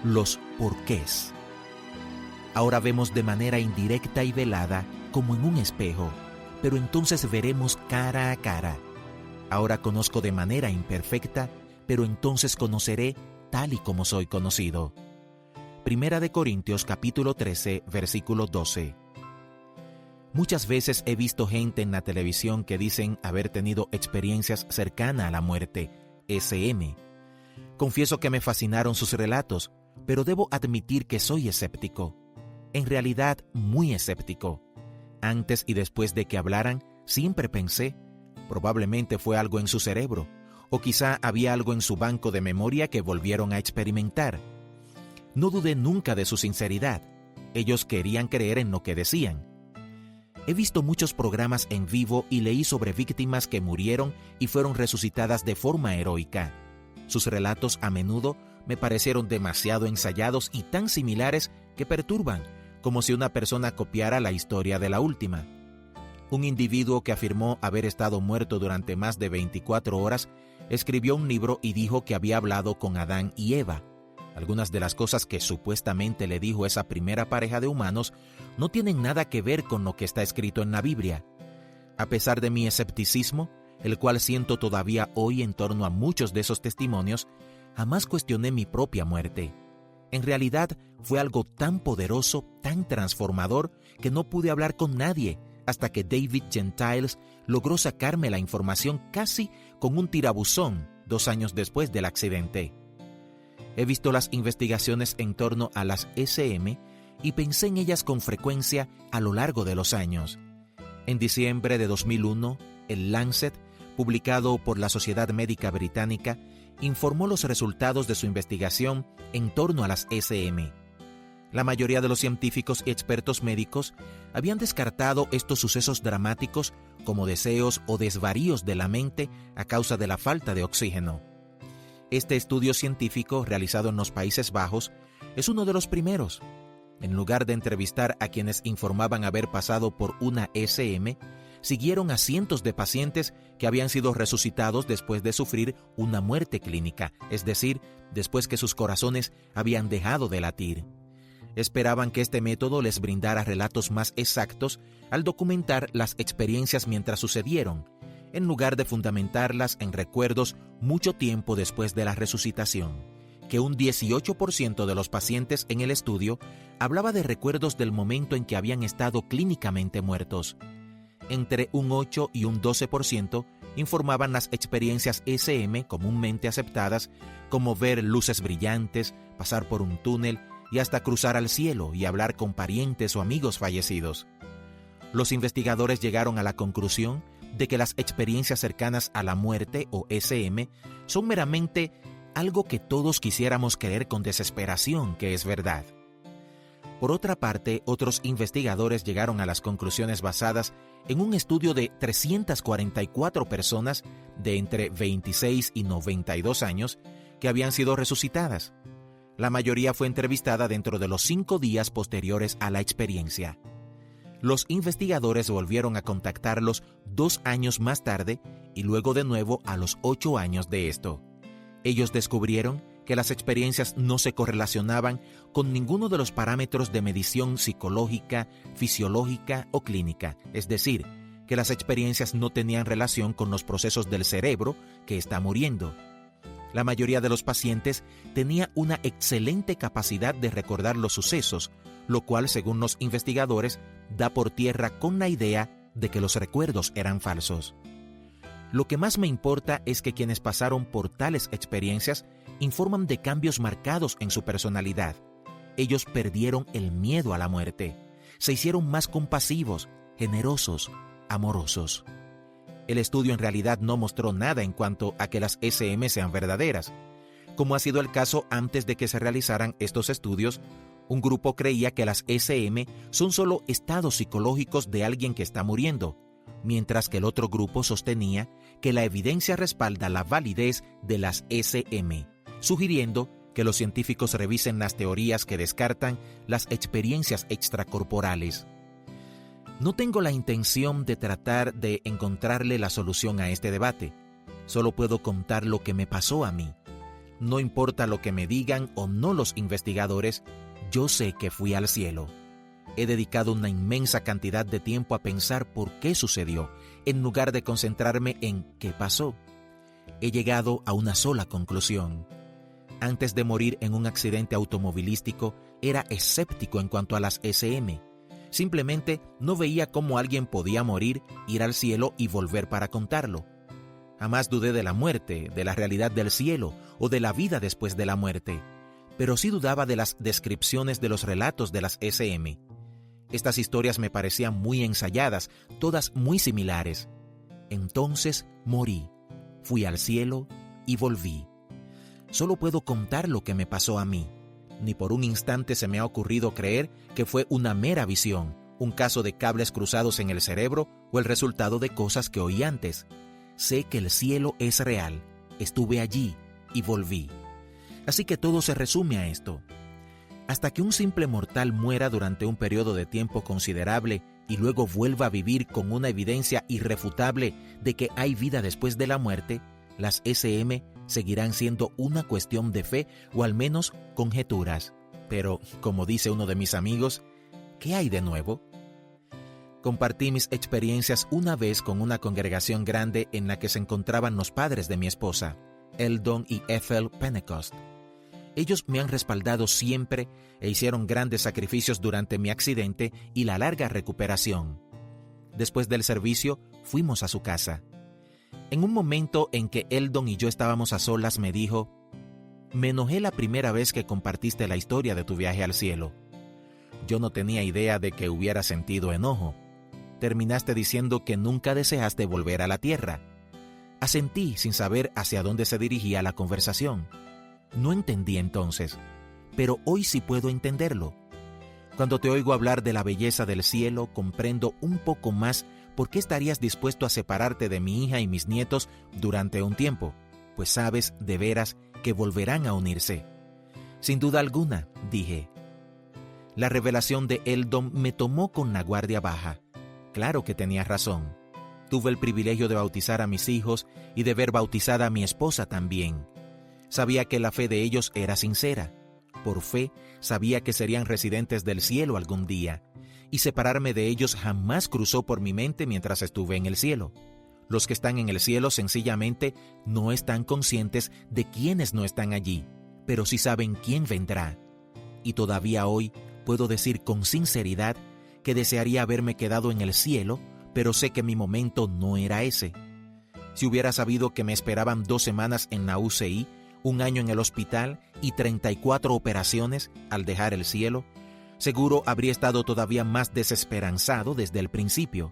los porqués. Ahora vemos de manera indirecta y velada como en un espejo, pero entonces veremos cara a cara. Ahora conozco de manera imperfecta, pero entonces conoceré tal y como soy conocido. Primera de Corintios capítulo 13, versículo 12. Muchas veces he visto gente en la televisión que dicen haber tenido experiencias cercanas a la muerte, SM. Confieso que me fascinaron sus relatos, pero debo admitir que soy escéptico. En realidad, muy escéptico. Antes y después de que hablaran, siempre pensé, probablemente fue algo en su cerebro, o quizá había algo en su banco de memoria que volvieron a experimentar. No dudé nunca de su sinceridad. Ellos querían creer en lo que decían. He visto muchos programas en vivo y leí sobre víctimas que murieron y fueron resucitadas de forma heroica. Sus relatos a menudo me parecieron demasiado ensayados y tan similares que perturban, como si una persona copiara la historia de la última. Un individuo que afirmó haber estado muerto durante más de 24 horas escribió un libro y dijo que había hablado con Adán y Eva. Algunas de las cosas que supuestamente le dijo esa primera pareja de humanos no tienen nada que ver con lo que está escrito en la Biblia. A pesar de mi escepticismo, el cual siento todavía hoy en torno a muchos de esos testimonios, jamás cuestioné mi propia muerte. En realidad, fue algo tan poderoso, tan transformador, que no pude hablar con nadie hasta que David Gentiles logró sacarme la información casi con un tirabuzón 2 años después del accidente. He visto las investigaciones en torno a las SM y pensé en ellas con frecuencia a lo largo de los años. En diciembre de 2001, el Lancet, publicado por la Sociedad Médica Británica, informó los resultados de su investigación en torno a las SM. La mayoría de los científicos y expertos médicos habían descartado estos sucesos dramáticos como deseos o desvaríos de la mente a causa de la falta de oxígeno. Este estudio científico, realizado en los Países Bajos, es uno de los primeros. En lugar de entrevistar a quienes informaban haber pasado por una SM, siguieron a cientos de pacientes que habían sido resucitados después de sufrir una muerte clínica, es decir, después que sus corazones habían dejado de latir. Esperaban que este método les brindara relatos más exactos al documentar las experiencias mientras sucedieron, en lugar de fundamentarlas en recuerdos mucho tiempo después de la resucitación, que un 18% de los pacientes en el estudio hablaba de recuerdos del momento en que habían estado clínicamente muertos. Entre un 8 y un 12% informaban las experiencias SM comúnmente aceptadas, como ver luces brillantes, pasar por un túnel y hasta cruzar al cielo y hablar con parientes o amigos fallecidos. Los investigadores llegaron a la conclusión de que las experiencias cercanas a la muerte o SM son meramente algo que todos quisiéramos creer con desesperación que es verdad. Por otra parte, otros investigadores llegaron a las conclusiones basadas en un estudio de 344 personas de entre 26 y 92 años que habían sido resucitadas. La mayoría fue entrevistada dentro de los 5 días posteriores a la experiencia. Los investigadores volvieron a contactarlos 2 años más tarde y luego de nuevo a los 8 años de esto. Ellos descubrieron que las experiencias no se correlacionaban con ninguno de los parámetros de medición psicológica, fisiológica o clínica, es decir, que las experiencias no tenían relación con los procesos del cerebro que está muriendo. La mayoría de los pacientes tenía una excelente capacidad de recordar los sucesos, lo cual, según los investigadores, da por tierra con la idea de que los recuerdos eran falsos. Lo que más me importa es que quienes pasaron por tales experiencias informan de cambios marcados en su personalidad. Ellos perdieron el miedo a la muerte, se hicieron más compasivos, generosos, amorosos. El estudio en realidad no mostró nada en cuanto a que las SM sean verdaderas. Como ha sido el caso antes de que se realizaran estos estudios, un grupo creía que las SM son solo estados psicológicos de alguien que está muriendo, mientras que el otro grupo sostenía que la evidencia respalda la validez de las SM, sugiriendo que los científicos revisen las teorías que descartan las experiencias extracorporales. No tengo la intención de tratar de encontrarle la solución a este debate. Solo puedo contar lo que me pasó a mí. No importa lo que me digan o no los investigadores, yo sé que fui al cielo. He dedicado una inmensa cantidad de tiempo a pensar por qué sucedió, en lugar de concentrarme en qué pasó. He llegado a una sola conclusión. Antes de morir en un accidente automovilístico, era escéptico en cuanto a las SM. Simplemente no veía cómo alguien podía morir, ir al cielo y volver para contarlo. Jamás dudé de la muerte, de la realidad del cielo o de la vida después de la muerte, pero sí dudaba de las descripciones de los relatos de las SM. Estas historias me parecían muy ensayadas, todas muy similares. Entonces morí, fui al cielo y volví. Solo puedo contar lo que me pasó a mí. Ni por un instante se me ha ocurrido creer que fue una mera visión, un caso de cables cruzados en el cerebro o el resultado de cosas que oí antes. Sé que el cielo es real, estuve allí y volví. Así que todo se resume a esto. Hasta que un simple mortal muera durante un periodo de tiempo considerable y luego vuelva a vivir con una evidencia irrefutable de que hay vida después de la muerte, las SM seguirán siendo una cuestión de fe o al menos conjeturas. Pero, como dice uno de mis amigos, ¿qué hay de nuevo? Compartí mis experiencias una vez con una congregación grande en la que se encontraban los padres de mi esposa, Eldon y Ethel Pentecost. Ellos me han respaldado siempre e hicieron grandes sacrificios durante mi accidente y la larga recuperación. Después del servicio, fuimos a su casa. En un momento en que Eldon y yo estábamos a solas, me dijo: «Me enojé la primera vez que compartiste la historia de tu viaje al cielo. Yo no tenía idea de que hubiera sentido enojo. Terminaste diciendo que nunca deseaste volver a la tierra». Asentí sin saber hacia dónde se dirigía la conversación. No entendí entonces, pero hoy sí puedo entenderlo. Cuando te oigo hablar de la belleza del cielo, comprendo un poco más por qué estarías dispuesto a separarte de mi hija y mis nietos durante un tiempo, pues sabes de veras que volverán a unirse. Sin duda alguna, dije. La revelación de Eldon me tomó con la guardia baja. Claro que tenía razón. Tuve el privilegio de bautizar a mis hijos y de ver bautizada a mi esposa también. Sabía que la fe de ellos era sincera. Por fe, sabía que serían residentes del cielo algún día, y separarme de ellos jamás cruzó por mi mente mientras estuve en el cielo. Los que están en el cielo sencillamente no están conscientes de quiénes no están allí, pero sí saben quién vendrá. Y todavía hoy puedo decir con sinceridad que desearía haberme quedado en el cielo, pero sé que mi momento no era ese. Si hubiera sabido que me esperaban 2 semanas en la UCI, 1 año en el hospital y 34 operaciones al dejar el cielo, seguro habría estado todavía más desesperanzado desde el principio.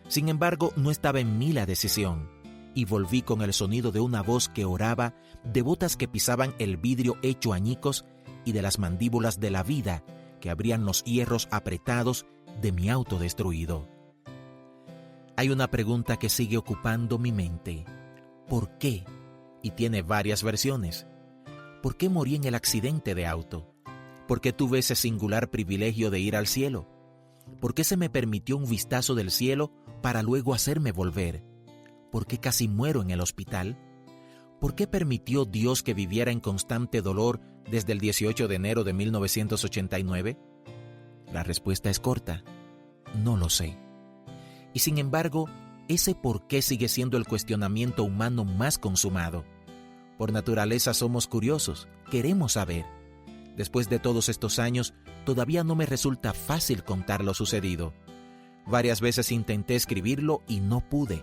Sin embargo, no estaba en mí la decisión, y volví con el sonido de una voz que oraba, de botas que pisaban el vidrio hecho añicos y de las mandíbulas de la vida que abrían los hierros apretados de mi auto destruido. Hay una pregunta que sigue ocupando mi mente. ¿Por qué? Y tiene varias versiones. ¿Por qué morí en el accidente de auto? ¿Por qué tuve ese singular privilegio de ir al cielo? ¿Por qué se me permitió un vistazo del cielo para luego hacerme volver? ¿Por qué casi muero en el hospital? ¿Por qué permitió Dios que viviera en constante dolor desde el 18 de enero de 1989? La respuesta es corta. No lo sé. Y sin embargo, ese por qué sigue siendo el cuestionamiento humano más consumado. Por naturaleza somos curiosos, queremos saber. Después de todos estos años, todavía no me resulta fácil contar lo sucedido. Varias veces intenté escribirlo y no pude.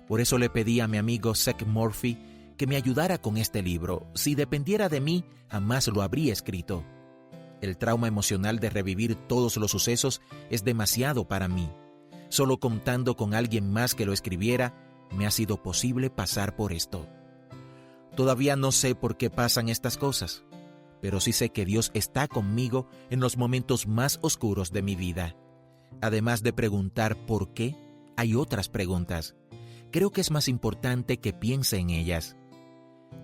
Por eso le pedí a mi amigo Zach Murphy que me ayudara con este libro. Si dependiera de mí, jamás lo habría escrito. El trauma emocional de revivir todos los sucesos es demasiado para mí. Solo contando con alguien más que lo escribiera, me ha sido posible pasar por esto. Todavía no sé por qué pasan estas cosas, pero sí sé que Dios está conmigo en los momentos más oscuros de mi vida. Además de preguntar por qué, hay otras preguntas. Creo que es más importante que piense en ellas.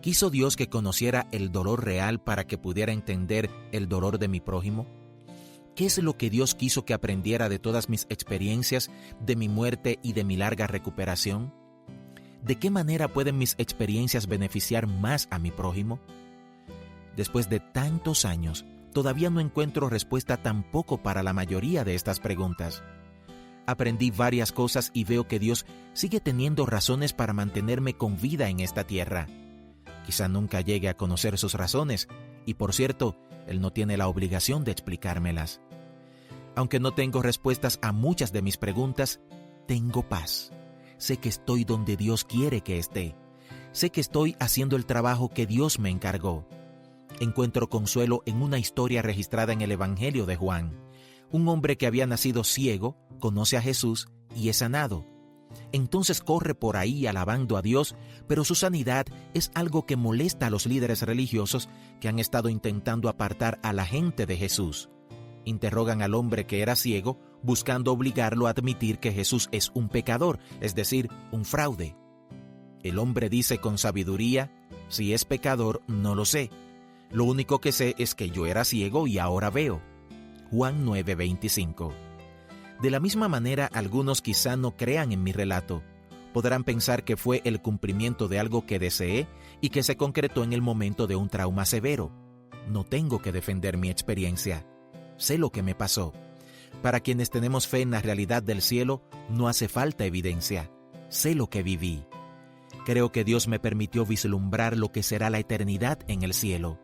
¿Quiso Dios que conociera el dolor real para que pudiera entender el dolor de mi prójimo? ¿Qué es lo que Dios quiso que aprendiera de todas mis experiencias, de mi muerte y de mi larga recuperación? ¿De qué manera pueden mis experiencias beneficiar más a mi prójimo? Después de tantos años, todavía no encuentro respuesta tampoco para la mayoría de estas preguntas. Aprendí varias cosas y veo que Dios sigue teniendo razones para mantenerme con vida en esta tierra. Quizá nunca llegue a conocer sus razones, y por cierto, Él no tiene la obligación de explicármelas. Aunque no tengo respuestas a muchas de mis preguntas, tengo paz. Sé que estoy donde Dios quiere que esté. Sé que estoy haciendo el trabajo que Dios me encargó. Encuentro consuelo en una historia registrada en el Evangelio de Juan. Un hombre que había nacido ciego conoce a Jesús y es sanado. Entonces corre por ahí alabando a Dios, pero su sanidad es algo que molesta a los líderes religiosos que han estado intentando apartar a la gente de Jesús. Interrogan al hombre que era ciego, buscando obligarlo a admitir que Jesús es un pecador, es decir, un fraude. El hombre dice con sabiduría: si es pecador, no lo sé. Lo único que sé es que yo era ciego y ahora veo. Juan 9:25. De la misma manera, algunos quizá no crean en mi relato. Podrán pensar que fue el cumplimiento de algo que deseé y que se concretó en el momento de un trauma severo. No tengo que defender mi experiencia. Sé lo que me pasó. Para quienes tenemos fe en la realidad del cielo, no hace falta evidencia. Sé lo que viví. Creo que Dios me permitió vislumbrar lo que será la eternidad en el cielo.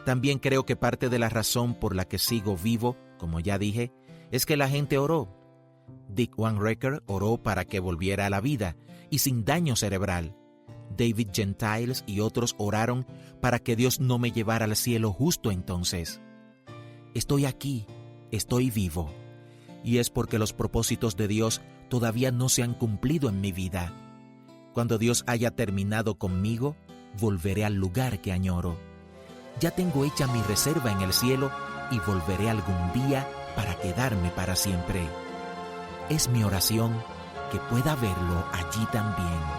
También creo que parte de la razón por la que sigo vivo, como ya dije, es que la gente oró. Dick Van Recker oró para que volviera a la vida y sin daño cerebral. David Gentiles y otros oraron para que Dios no me llevara al cielo justo entonces. Estoy aquí, estoy vivo, y es porque los propósitos de Dios todavía no se han cumplido en mi vida. Cuando Dios haya terminado conmigo, volveré al lugar que añoro. Ya tengo hecha mi reserva en el cielo y volveré algún día para quedarme para siempre. Es mi oración que pueda verlo allí también.